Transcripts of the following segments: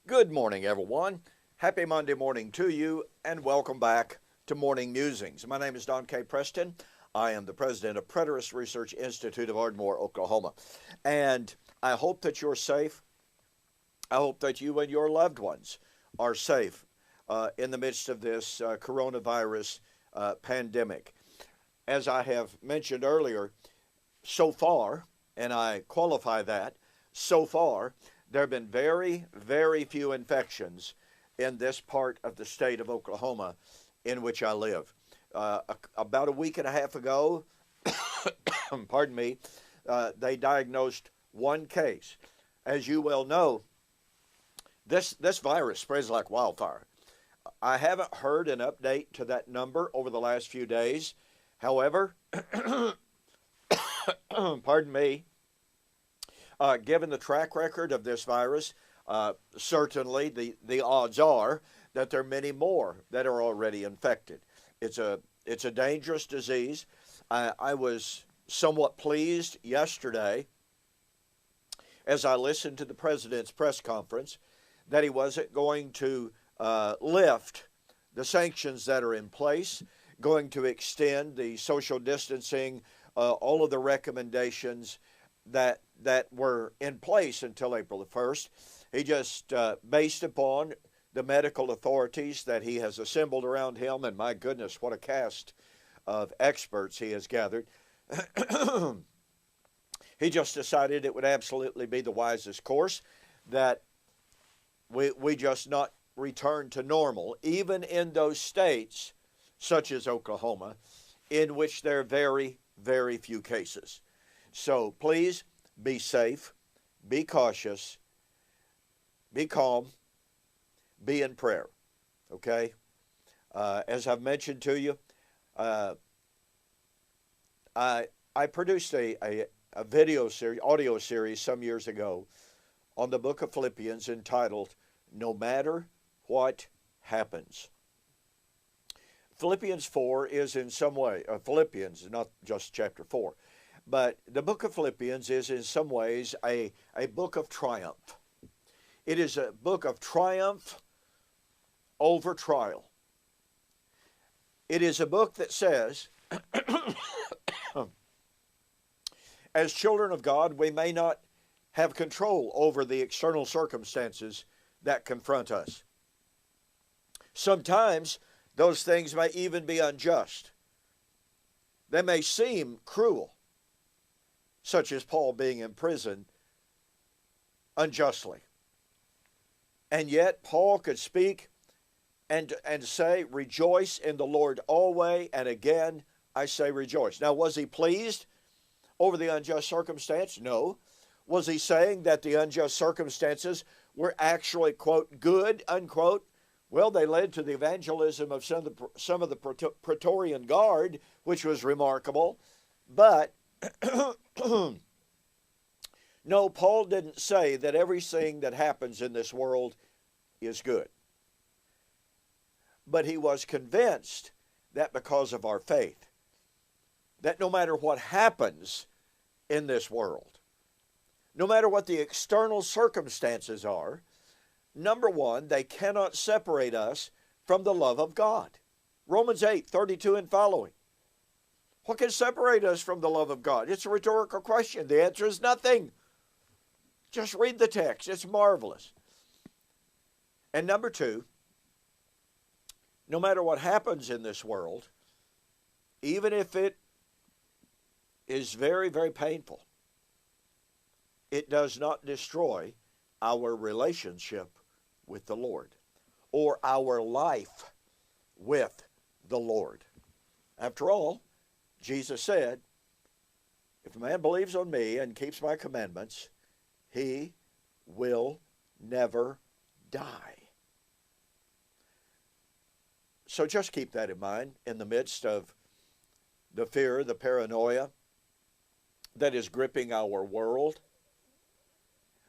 Good morning, everyone. Happy Monday morning to you, and welcome back to Morning Musings. My name is Don K. Preston. I am the president of Preterist Research Institute of Ardmore, Oklahoma. And I hope that you're safe. I hope that you and your loved ones are safe in the midst of this coronavirus pandemic. As I have mentioned earlier, so far, and I qualify that, so far, there have been very, very few infections in this part of the state of Oklahoma in which I live. About a week and a half ago, pardon me, they diagnosed one case. As you well know, this virus spreads like wildfire. I haven't heard an update to that number over the last few days. However, pardon me, given the track record of this virus, certainly the odds are that there are many more that are already infected. It's a dangerous disease. I was somewhat pleased yesterday as I listened to the president's press conference that he wasn't going to lift the sanctions that are in place, going to extend the social distancing, all of the recommendations that were in place until April the 1st. He just, based upon the medical authorities that he has assembled around him, and my goodness, what a cast of experts he has gathered, he just decided it would absolutely be the wisest course that we just not return to normal, even in those states, such as Oklahoma, in which there are very, very few cases. So please be safe, be cautious, be calm, be in prayer, okay? As I've mentioned to you, I produced a video series, audio series some years ago on the book of Philippians entitled, No Matter What Happens. Philippians 4 is in some way, Philippians, not just chapter 4, but the book of Philippians is in some ways a book of triumph. It is a book of triumph over trial. It is a book that says, as children of God, we may not have control over the external circumstances that confront us. Sometimes those things may even be unjust. They may seem cruel, such as Paul being in prison unjustly. And yet Paul could speak and say, rejoice in the Lord always, and again I say rejoice. Now, was he pleased over the unjust circumstance? No. Was he saying that the unjust circumstances were actually, quote, good, unquote? Well, they led to the evangelism of some of the Praetorian Guard, which was remarkable. But no, Paul didn't say that everything that happens in this world is good. But he was convinced that because of our faith, that no matter what happens in this world, no matter what the external circumstances are, number one, they cannot separate us from the love of God. Romans 8:32 and following. What can separate us from the love of God? It's a rhetorical question. The answer is nothing. Just read the text. It's marvelous. And number two, no matter what happens in this world, even if it is very, very painful, it does not destroy our relationship with the Lord or our life with the Lord. After all, Jesus said, if a man believes on me and keeps my commandments, he will never die. So just keep that in mind in the midst of the fear, the paranoia that is gripping our world.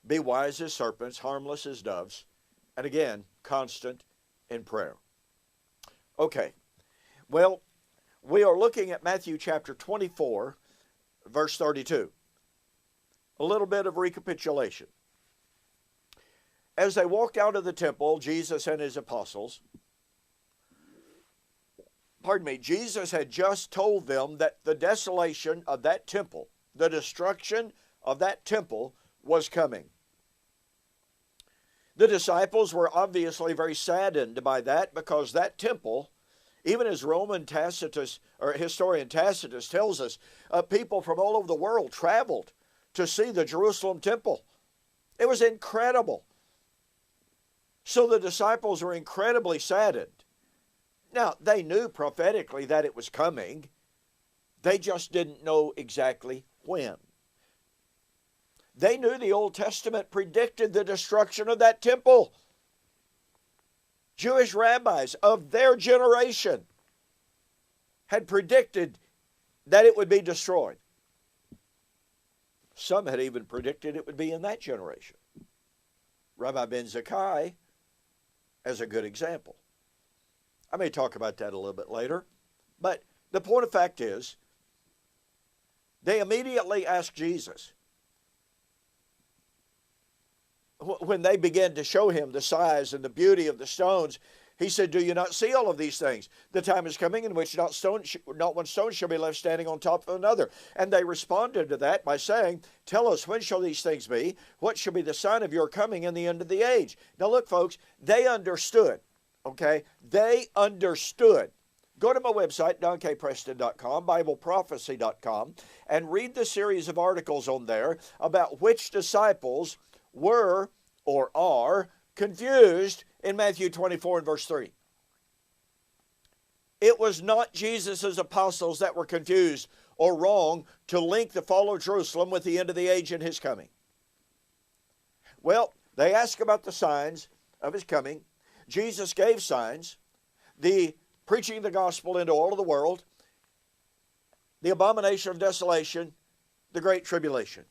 Be wise as serpents, harmless as doves, and again, constant in prayer. Okay, well, we are looking at Matthew chapter 24, verse 32. A little bit of recapitulation. as they walked out of the temple, Jesus and his apostles, Jesus had just told them that the desolation of that temple, the destruction of that temple was coming. The disciples were obviously very saddened by that, because that temple, even as Roman Tacitus, or historian Tacitus tells us, people from all over the world traveled to see the Jerusalem temple. It was incredible. So the disciples were incredibly saddened. Now, they knew prophetically that it was coming. They just didn't know exactly when. They knew the Old Testament predicted the destruction of that temple. Jewish rabbis of their generation had predicted that it would be destroyed. Some had even predicted it would be in that generation. Rabbi Ben Zakkai as a good example. I may talk about that a little bit later, but the point of fact is, they immediately asked Jesus, when they began to show him the size and the beauty of the stones, he said, "Do you not see all of these things? The time is coming in which not one stone shall be left standing on top of another." And they responded to that by saying, "Tell us, when shall these things be? What shall be the sign of your coming and the end of the age?" Now look, folks, they understood, okay? They understood. Go to my website, donkpreston.com, BibleProphecy.com, and read the series of articles on there about which disciples were or are confused in Matthew 24 and verse 3. It was not Jesus' apostles that were confused or wrong to link the fall of Jerusalem with the end of the age and his coming. Well, they asked about the signs of his coming. Jesus gave signs: the preaching the gospel into all of the world, the abomination of desolation, the great tribulation.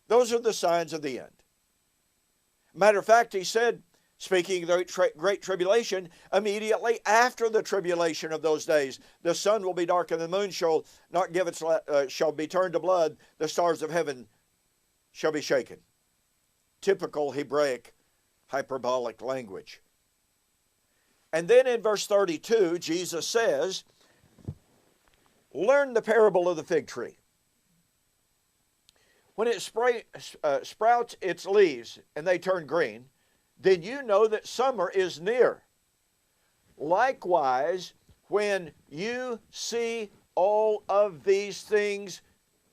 Those are the signs of the end. Matter of fact, he said, speaking of the great tribulation, immediately after the tribulation of those days, the sun will be dark and the moon shall not give its shall be turned to blood. The stars of heaven shall be shaken. Typical Hebraic hyperbolic language. And then in verse 32, Jesus says, "Learn the parable of the fig tree. When it sprouts its leaves and they turn green, then you know that summer is near. Likewise, when you see all of these things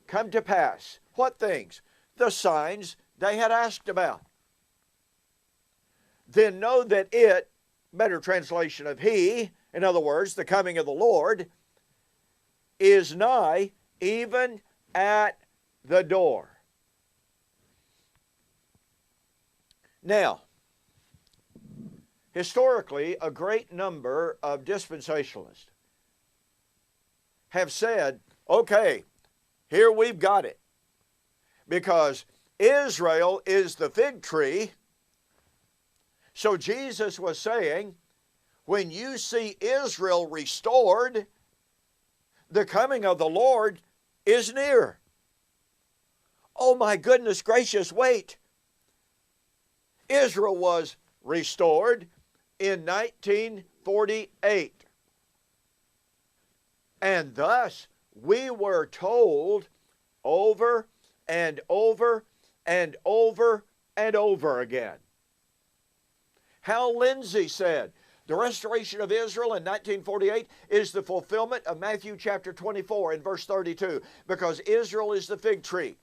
come to pass." What things? The signs they had asked about. "Then know that it," better translation of he, in other words, the coming of the Lord, "is nigh, even at the door." Now, historically, a great number of dispensationalists have said, okay, here we've got it. Because Israel is the fig tree, so Jesus was saying, when you see Israel restored, the coming of the Lord is near. Oh my goodness gracious, wait. Israel was restored in 1948. And thus, we were told over and over and over and over again. Hal Lindsey said, the restoration of Israel in 1948 is the fulfillment of Matthew chapter 24 and verse 32, because Israel is the fig tree.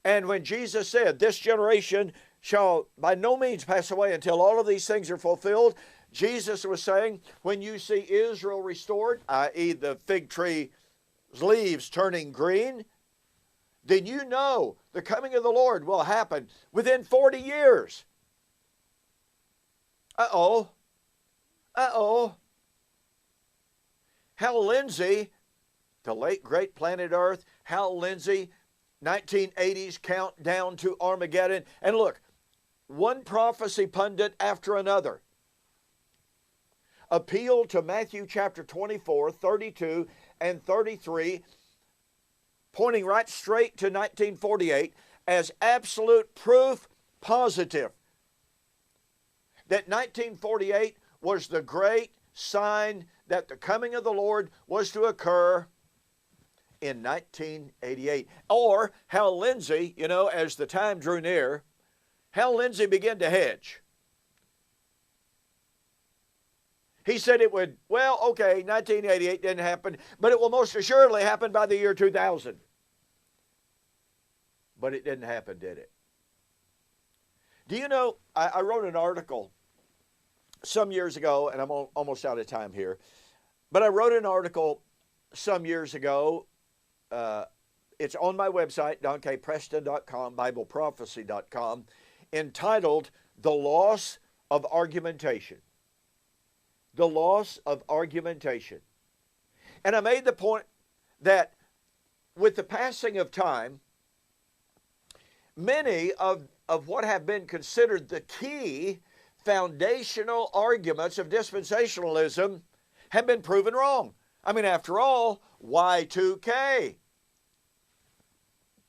And when Jesus said, this generation shall by no means pass away until all of these things are fulfilled, Jesus was saying, when you see Israel restored, i.e. the fig tree's leaves turning green, then you know the coming of the Lord will happen within 40 years. Uh-oh. Uh-oh. Hal Lindsey, the late great Planet Earth, Hal Lindsey, 1980s countdown to Armageddon. And look, one prophecy pundit after another appealed to Matthew chapter 24, 32, and 33, pointing right straight to 1948 as absolute proof positive that 1948 was the great sign that the coming of the Lord was to occur in 1988. Or Hal Lindsey, as the time drew near, Hal Lindsey began to hedge. He said it would, 1988 didn't happen, but it will most assuredly happen by the year 2000. But it didn't happen, did it? Do you know, I wrote an article some years ago, and I'm almost out of time here, but I wrote an article some years ago. It's on my website, donkpreston.com, bibleprophecy.com, entitled The Loss of Argumentation. The Loss of Argumentation. And I made the point that with the passing of time, many of what have been considered the key foundational arguments of dispensationalism have been proven wrong. I mean, after all, Y2K.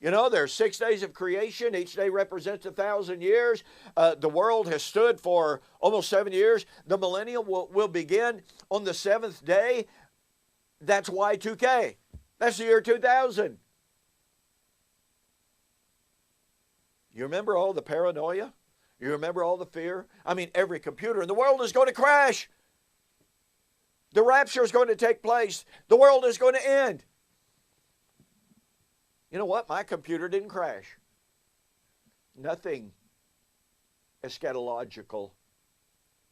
There's 6 days of creation. Each day represents 1,000 years. The world has stood for almost 7 years. The millennium will begin on the 7th day. That's Y2K. That's the year 2000. You remember all the paranoia? You remember all the fear? I mean, every computer in the world is going to crash. The rapture is going to take place. The world is going to end. You know what? My computer didn't crash. Nothing eschatological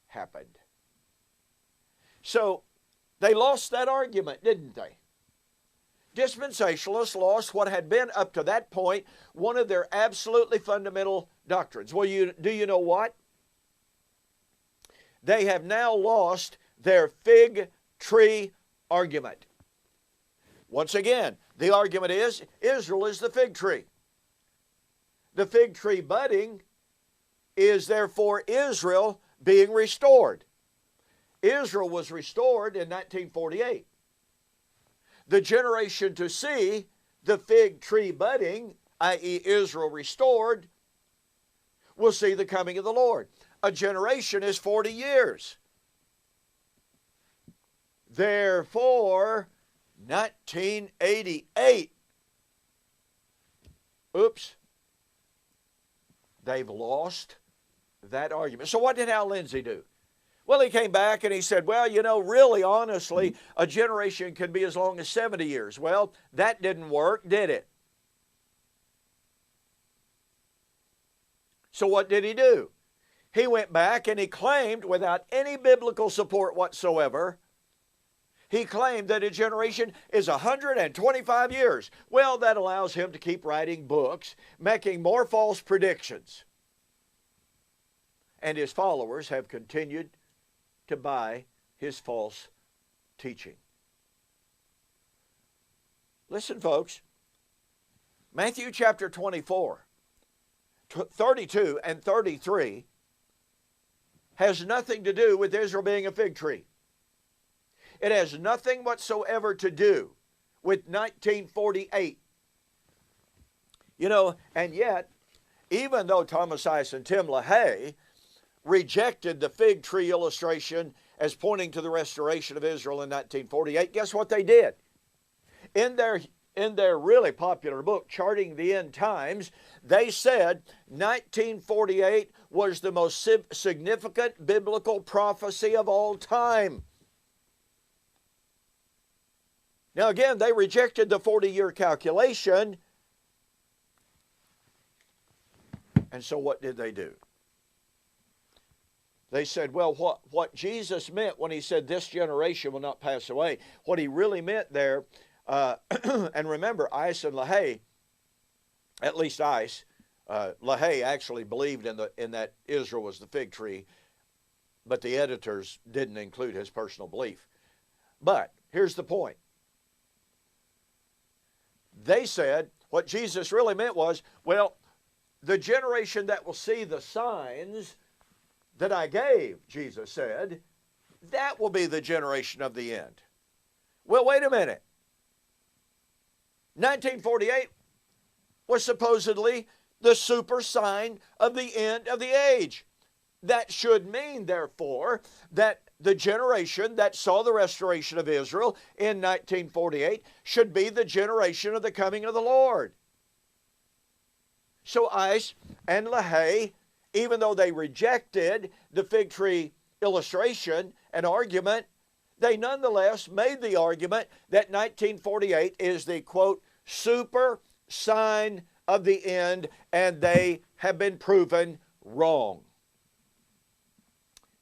happened. So they lost that argument, didn't they? Dispensationalists lost what had been up to that point one of their absolutely fundamental doctrines. Well, do you know what? They have now lost their fig tree argument. Once again, the argument is Israel is the fig tree. The fig tree budding is therefore Israel being restored. Israel was restored in 1948. The generation to see the fig tree budding, i.e. Israel restored, will see the coming of the Lord. A generation is 40 years. Therefore, 1988. Oops. They've lost that argument. So what did Hal Lindsey do? Well, he came back and he said, really, honestly, a generation can be as long as 70 years. Well, that didn't work, did it? So what did he do? He went back and he claimed, without any biblical support whatsoever, he claimed that a generation is 125 years. Well, that allows him to keep writing books, making more false predictions. And his followers have continued to buy his false teaching. Listen, folks. Matthew chapter 24, 32 and 33 has nothing to do with Israel being a fig tree. It has nothing whatsoever to do with 1948. And yet, even though Thomas Ice and Tim LaHaye rejected the fig tree illustration as pointing to the restoration of Israel in 1948, guess what they did? In their really popular book, Charting the End Times, they said 1948 was the most significant biblical prophecy of all time. Now again, they rejected the 40-year calculation. And so what did they do? They said, well, what Jesus meant when he said this generation will not pass away, what he really meant there, and remember, Ice and LaHaye, at least Ice, LaHaye actually believed in that Israel was the fig tree, but the editors didn't include his personal belief. But here's the point. They said what Jesus really meant was, well, the generation that will see the signs that I gave, Jesus said, that will be the generation of the end. Well, wait a minute. 1948 was supposedly the super sign of the end of the age. That should mean, therefore, that the generation that saw the restoration of Israel in 1948 should be the generation of the coming of the Lord. So Ice and LaHaye, even though they rejected the fig tree illustration and argument, they nonetheless made the argument that 1948 is the, quote, super sign of the end, and they have been proven wrong.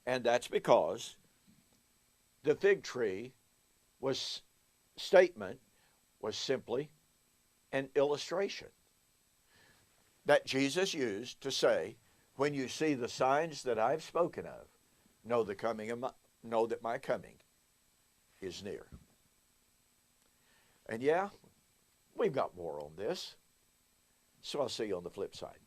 And that's because the fig tree statement was simply an illustration that Jesus used to say, when you see the signs that I've spoken of, know that my coming is near. And yeah, we've got more on this. So I'll see you on the flip side.